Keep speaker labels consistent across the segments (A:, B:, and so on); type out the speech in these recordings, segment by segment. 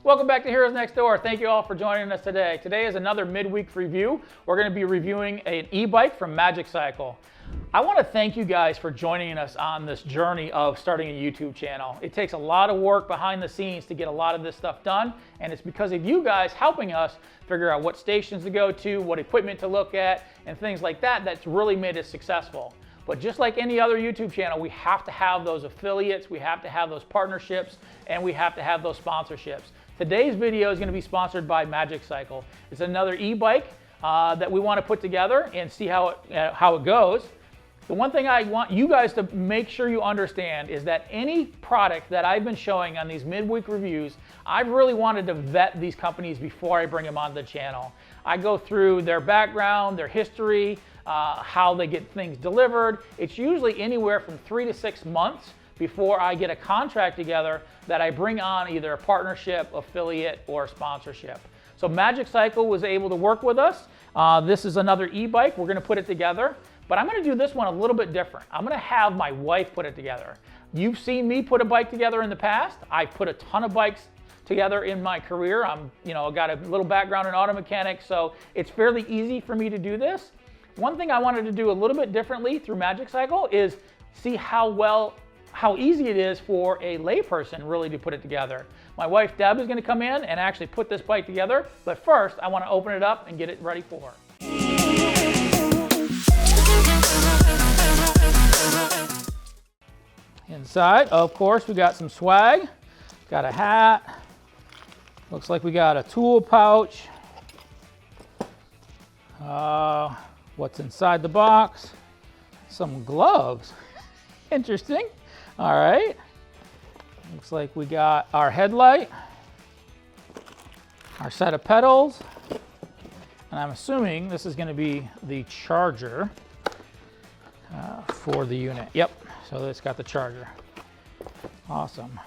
A: Welcome back to Heroes Next Door. Thank you all for joining us today. Today is another midweek review. We're going to be reviewing an e-bike from Magicycle. I want to thank you guys for joining us on this journey of starting a YouTube channel. It takes a lot of work behind the scenes to get a lot of this stuff done, and it's because of you guys helping us figure out what stations to go to, what equipment to look at, and things like that that's really made us successful. But just like any other YouTube channel, we have to have those affiliates, we have to have those partnerships, and we have to have those sponsorships. Today's video is going to be sponsored by Magicycle. It's another e-bike that we want to put together and see how it goes. The one thing I want you guys to make sure you understand is that any product that I've been showing on these midweek reviews, I've really wanted to vet these companies before I bring them on the channel. I go through their background, their history, how they get things delivered. It's usually anywhere from 3 to 6 months before I get a contract together that I bring on either a partnership, affiliate, or sponsorship. So Magicycle was able to work with us. This is another e-bike. We're gonna put it together, but I'm gonna do this one a little bit different. I'm gonna have my wife put it together. You've seen me put a bike together in the past. I've put a ton of bikes together in my career. Got a little background in auto mechanics, so it's fairly easy for me to do this. One thing I wanted to do a little bit differently through Magicycle is see how easy it is for a layperson really to put it together. My wife Deb is going to come in and actually put this bike together, but first I want to open it up and get it ready for her. Inside, of course, we got some swag, got a hat, looks like we got a tool pouch. What's inside the box? Some gloves. Interesting. All right. Looks like we got our headlight, our set of pedals, and I'm assuming this is going to be the charger for the unit. Yep. So it's got the charger. Awesome.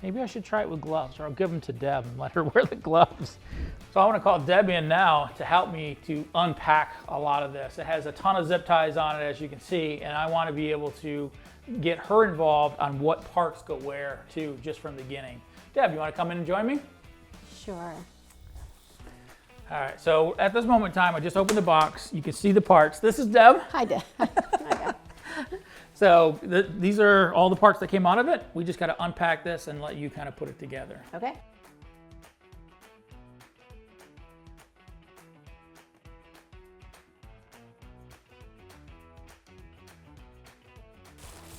A: Maybe I should try it with gloves, or I'll give them to Deb and let her wear the gloves. So I want to call Deb in now to help me to unpack a lot of this. It has a ton of zip ties on it, as you can see, and I want to be able to get her involved on what parts go where too, just from the beginning. Deb, you want to come in and join me?
B: Sure.
A: All right, so at this moment in time, I just opened the box. You can see the parts. This is Deb.
B: Hi, Deb. Hi, Deb.
A: So these are all the parts that came out of it. We just got to unpack this and let you kind of put it together.
B: Okay.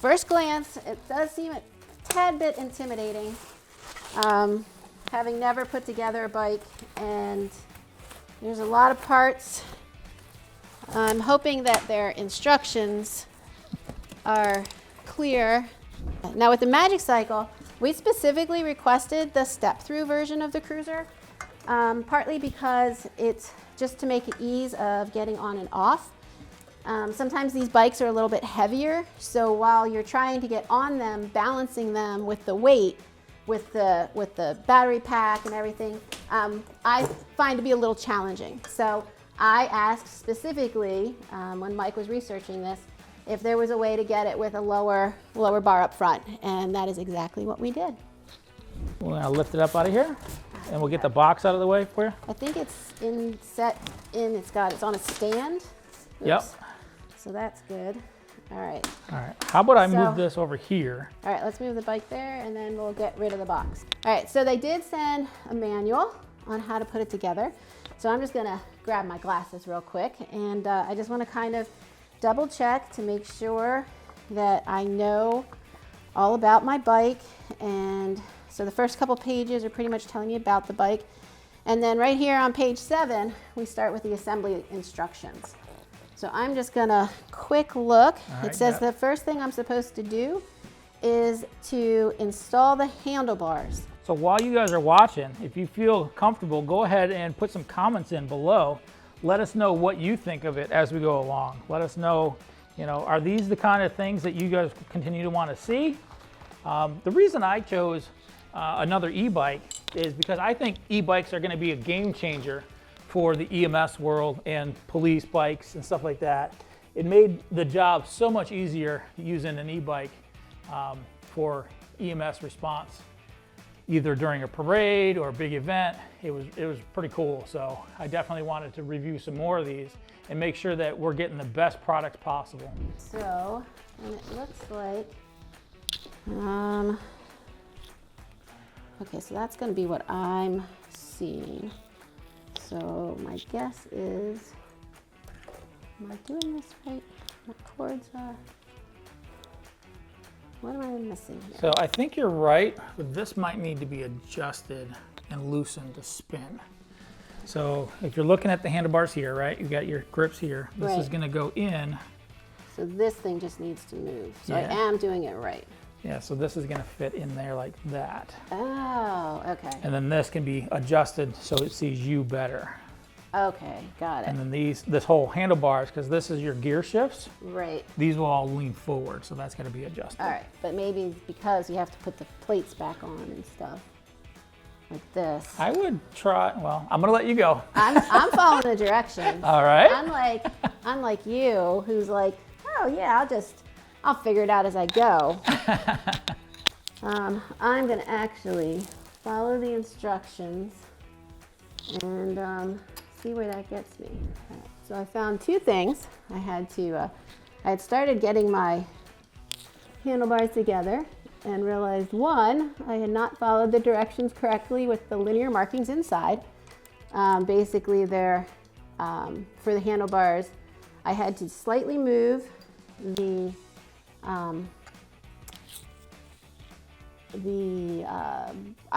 B: First glance, it does seem a tad bit intimidating. Having never put together a bike, and there's a lot of parts. I'm hoping that their instructions are clear. Now with the Magicycle, we specifically requested the step-through version of the Cruiser, partly because it's just to make it ease of getting on and off. Sometimes these bikes are a little bit heavier, so while you're trying to get on them, balancing them with the weight, with the battery pack and everything, I find to be a little challenging. So I asked specifically, when Mike was researching this, if there was a way to get it with a lower bar up front, and that is exactly what we did.
A: We're gonna lift it up out of here, and we'll get the box out of the way for you.
B: I think it's it's on a stand. Oops.
A: Yep.
B: So that's good. All right.
A: All right, how about I move this over here?
B: All right, let's move the bike there, and then we'll get rid of the box. All right, so they did send a manual on how to put it together. So I'm just gonna grab my glasses real quick, and I just wanna kind of double check to make sure that I know all about my bike. And so the first couple pages are pretty much telling you about the bike. And then right here on page 7, we start with the assembly instructions. So I'm just gonna quick look.
A: Right,
B: it says the first thing I'm supposed to do is to install the handlebars.
A: So while you guys are watching, if you feel comfortable, go ahead and put some comments in below. Let us know what you think of it as we go along. Let us know, are these the kind of things that you guys continue to want to see? The reason I chose another e-bike is because I think e-bikes are going to be a game changer for the EMS world and police bikes and stuff like that. It made the job so much easier using an e-bike for EMS response. either during a parade or a big event. It was pretty cool. So I definitely wanted to review some more of these and make sure that we're getting the best product possible.
B: So, and it looks like, okay, so that's going to be what I'm seeing. So my guess is, am I doing this right? My cords are, what am I missing here?
A: So I think you're right, but this might need to be adjusted and loosened to spin. So if you're looking at the handlebars here, right, you got your grips here. This is
B: Right.
A: going to go in.
B: So this thing just needs to move. So
A: Yeah.
B: I am doing it right.
A: Yeah, so this is going to fit in there like that.
B: Oh, okay.
A: And then this can be adjusted so it sees you better.
B: Okay, got it.
A: And then this whole handlebars, because this is your gear shifts,
B: Right.
A: these will all lean forward, so that's going to be adjusted.
B: All right, but maybe because you have to put the plates back on and stuff, like this.
A: I would try, well, I'm going to let you go.
B: I'm following the directions.
A: All right.
B: Unlike you, who's like, oh yeah, I'll figure it out as I go. I'm gonna actually follow the instructions and see where that gets me. All right, so I found two things. I had started getting my handlebars together and realized one, I had not followed the directions correctly with the linear markings inside. Basically they're, for the handlebars, I had to slightly move the I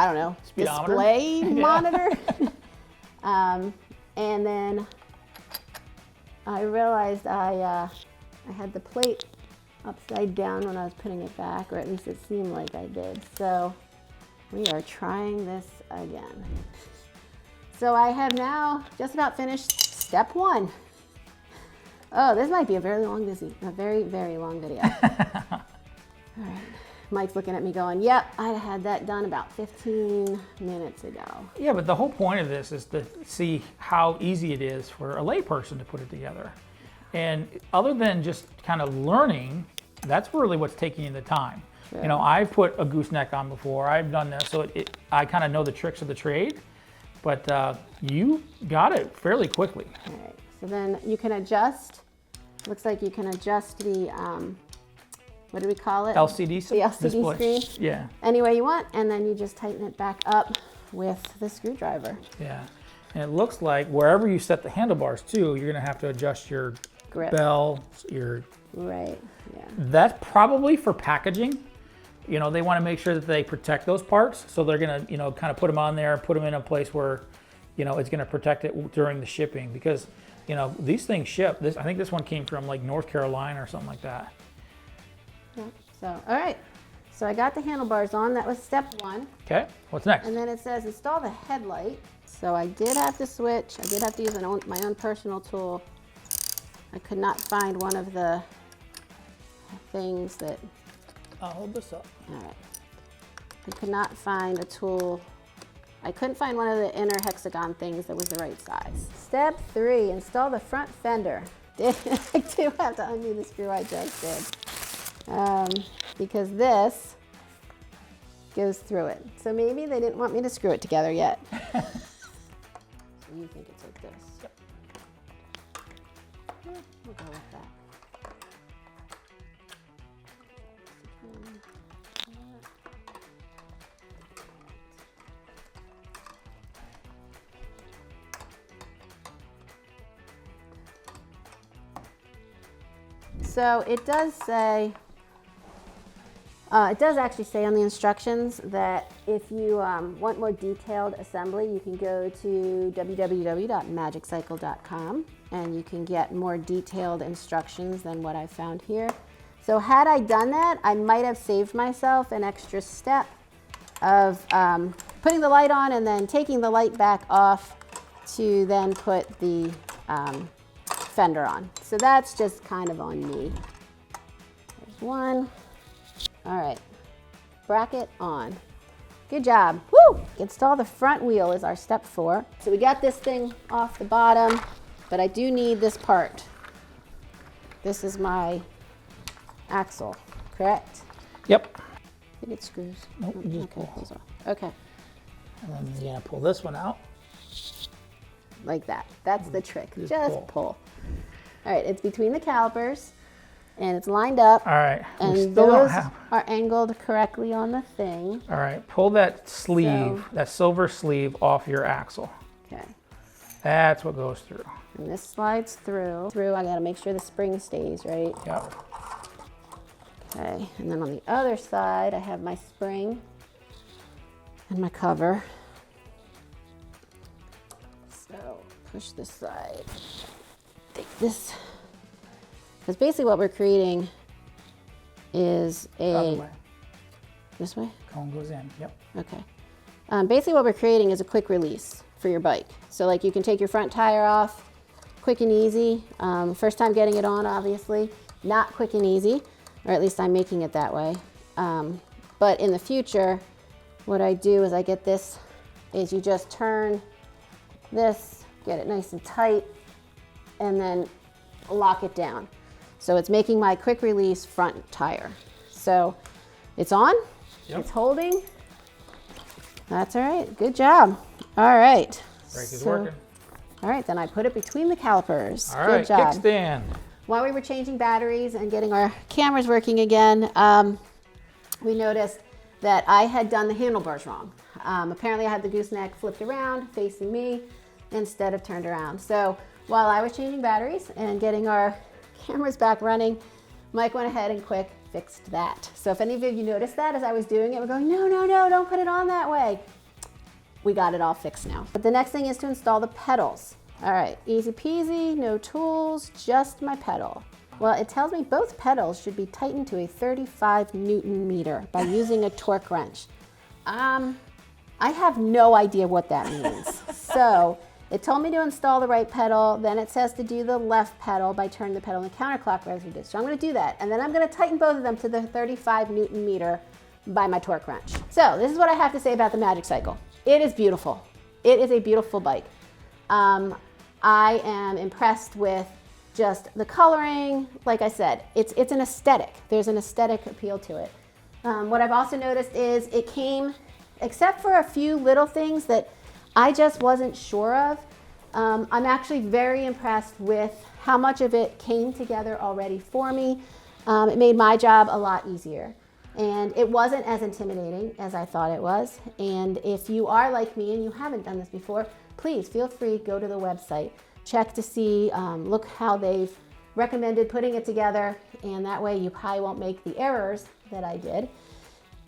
B: don't know,
A: Speedometer?
B: display
A: Yeah.
B: monitor. And then I realized I had the plate upside down when I was putting it back, or at least it seemed like I did. So we are trying this again. So I have now just about finished step one. Oh, this might be a very long very long video. All right. Mike's looking at me going, yep, I had that done about 15 minutes ago.
A: Yeah, but the whole point of this is to see how easy it is for a layperson to put it together. And other than just kind of learning, that's really what's taking you the time.
B: Sure.
A: You know, I've put a gooseneck on before, I've done this, so I kind of know the tricks of the trade, but you got it fairly quickly.
B: All right, so then you can adjust, looks like you can adjust the, what do we call it?
A: LCD
B: The LCD
A: display.
B: screen.
A: Yeah,
B: Any way you want, and then you just tighten it back up with the screwdriver.
A: yeah. And it looks like wherever you set the handlebars too, you're gonna have to adjust your
B: Grip.
A: bell, your
B: Right, yeah.
A: That's probably for packaging. You know, they want to make sure that they protect those parts. So they're going to, you know, kind of put them on there, put them in a place where, you know, it's going to protect it during the shipping because, you know, these things ship. I think this one came from like North Carolina or something like that.
B: Yeah. So, all right. So I got the handlebars on. That was step one.
A: Okay, what's next?
B: And then it says install the headlight. So I did have to switch. I did have to use my own personal tool. I could not find one of the things that,
A: I'll hold this up.
B: all right. I could not find a tool. I couldn't find one of the inner hexagon things that was the right size. Step 3, install the front fender. I do have to undo the screw I just did. Because this goes through it. So maybe they didn't want me to screw it together yet. So you think it's like this?
A: Yep.
B: We'll go with that. So it does say, it does actually say on the instructions that if you want more detailed assembly, you can go to www.magicycle.com and you can get more detailed instructions than what I found here. So had I done that, I might have saved myself an extra step of putting the light on and then taking the light back off to then put the fender on. So that's just kind of on me. There's one. All right, bracket on. Good job. Woo! Install the front wheel is our step 4. So we got this thing off the bottom, but I do need this part. This is my axle, correct?
A: Yep.
B: think it screws.
A: Nope, you just
B: Okay,
A: pull.
B: pulls off. Okay,
A: And then you're gonna pull this one out.
B: like that. That's the trick.
A: Just
B: Just
A: pull.
B: pull. All right, it's between the calipers, and it's lined up.
A: All right, we
B: And
A: still don't
B: those
A: have.
B: are angled correctly on the thing.
A: All right, pull that sleeve,
B: So-
A: that silver sleeve off your axle.
B: Okay.
A: That's what goes through.
B: And this slides through. I gotta make sure the spring stays, right?
A: Yep.
B: Okay, and then on the other side, I have my spring and my cover. So push this side, take this. Because basically what we're creating is
A: Other
B: a,
A: way.
B: this way?
A: Cone goes in. Yep.
B: Okay. Basically what we're creating is a quick release for your bike. So like you can take your front tire off, quick and easy. First time getting it on, obviously, not quick and easy, or at least I'm making it that way. But in the future, what I do is I get this, is you just turn this, get it nice and tight, and then lock it down. So it's making my quick release front tire. So it's on,
A: Yep.
B: it's holding. That's all right, good job. All right.
A: Brake is
B: So-
A: working.
B: All right, then I put it between the calipers.
A: All
B: Good
A: right,
B: job.
A: kickstand.
B: While we were changing batteries and getting our cameras working again, we noticed that I had done the handlebars wrong. Apparently I had the gooseneck flipped around facing me instead of turned around. So while I was changing batteries and getting our cameras back running, Mike went ahead and quick fixed that. So if any of you noticed that as I was doing it, we're going, no, no, no, don't put it on that way. We got it all fixed now. But the next thing is to install the pedals. All right, easy peasy, no tools, just my pedal. Well, it tells me both pedals should be tightened to a 35 Newton meter by using a torque wrench. I have no idea what that means. So it told me to install the right pedal, then it says to do the left pedal by turning the pedal in the counterclockwise as we did. So I'm gonna do that, and then I'm gonna tighten both of them to the 35 Newton meter by my torque wrench. So this is what I have to say about the Magicycle. It is beautiful. It is a beautiful bike. I am impressed with just the coloring. Like I said, it's an aesthetic. There's an aesthetic appeal to it. What I've also noticed is it came, except for a few little things that I just wasn't sure of, I'm actually very impressed with how much of it came together already for me. It made my job a lot easier. And it wasn't as intimidating as I thought it was. And if you are like me and you haven't done this before, please feel free, go to the website, check to see, look how they've recommended putting it together, and that way you probably won't make the errors that I did.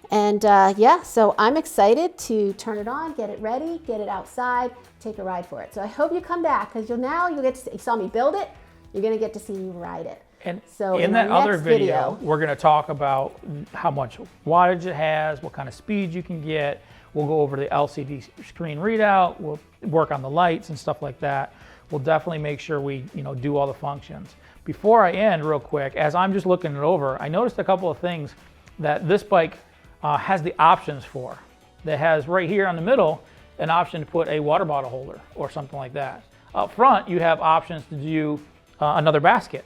B: And yeah, so I'm excited to turn it on, get it ready, get it outside, take a ride for it. So I hope you come back, because you'll get to see, you saw me build it, you're gonna get to see me ride it.
A: And
B: So
A: in that
B: our
A: other
B: next
A: video, we're going to talk about how much wattage it has, what kind of speed you can get. We'll go over the LCD screen readout. We'll work on the lights and stuff like that. We'll definitely make sure we, do all the functions. Before I end, real quick, as I'm just looking it over, I noticed a couple of things that this bike has the options for. That has right here on the middle an option to put a water bottle holder or something like that. Up front, you have options to do another basket.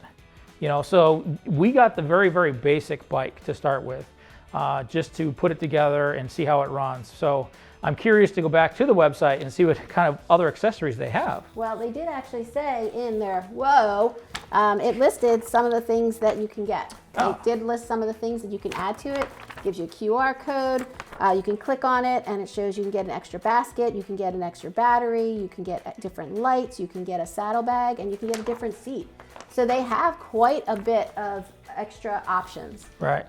A: So we got the very, very basic bike to start with, just to put it together and see how it runs. So I'm curious to go back to the website and see what kind of other accessories they have.
B: Well, they did actually say in there, it listed some of the things that you can get.
A: Oh.
B: It did list some of the things that you can add to it. Gives you a QR code. You can click on it and it shows you can get an extra basket, you can get an extra battery, you can get different lights, you can get a saddlebag, and you can get a different seat. So they have quite a bit of extra options.
A: Right.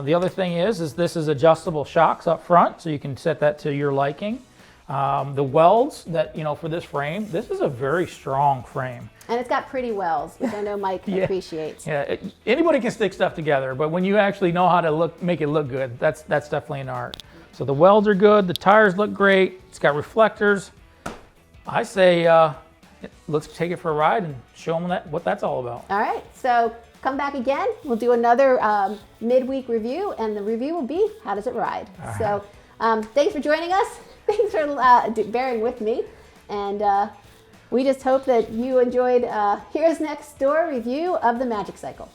A: The other thing is this is adjustable shocks up front, so you can set that to your liking. The welds that, for this frame, this is a very strong frame.
B: And it's got pretty wells, which I know Mike appreciates.
A: Yeah, anybody can stick stuff together, but when you actually know how to make it look good, that's definitely an art. So the welds are good, the tires look great, it's got reflectors. I say let's take it for a ride and show them what that's all about.
B: All right, so come back again. We'll do another midweek review, and the review will be how does it ride.
A: All
B: so thanks for joining us. Thanks for bearing with me, and we just hope that you enjoyed Here's Next Door review of the Magicycle.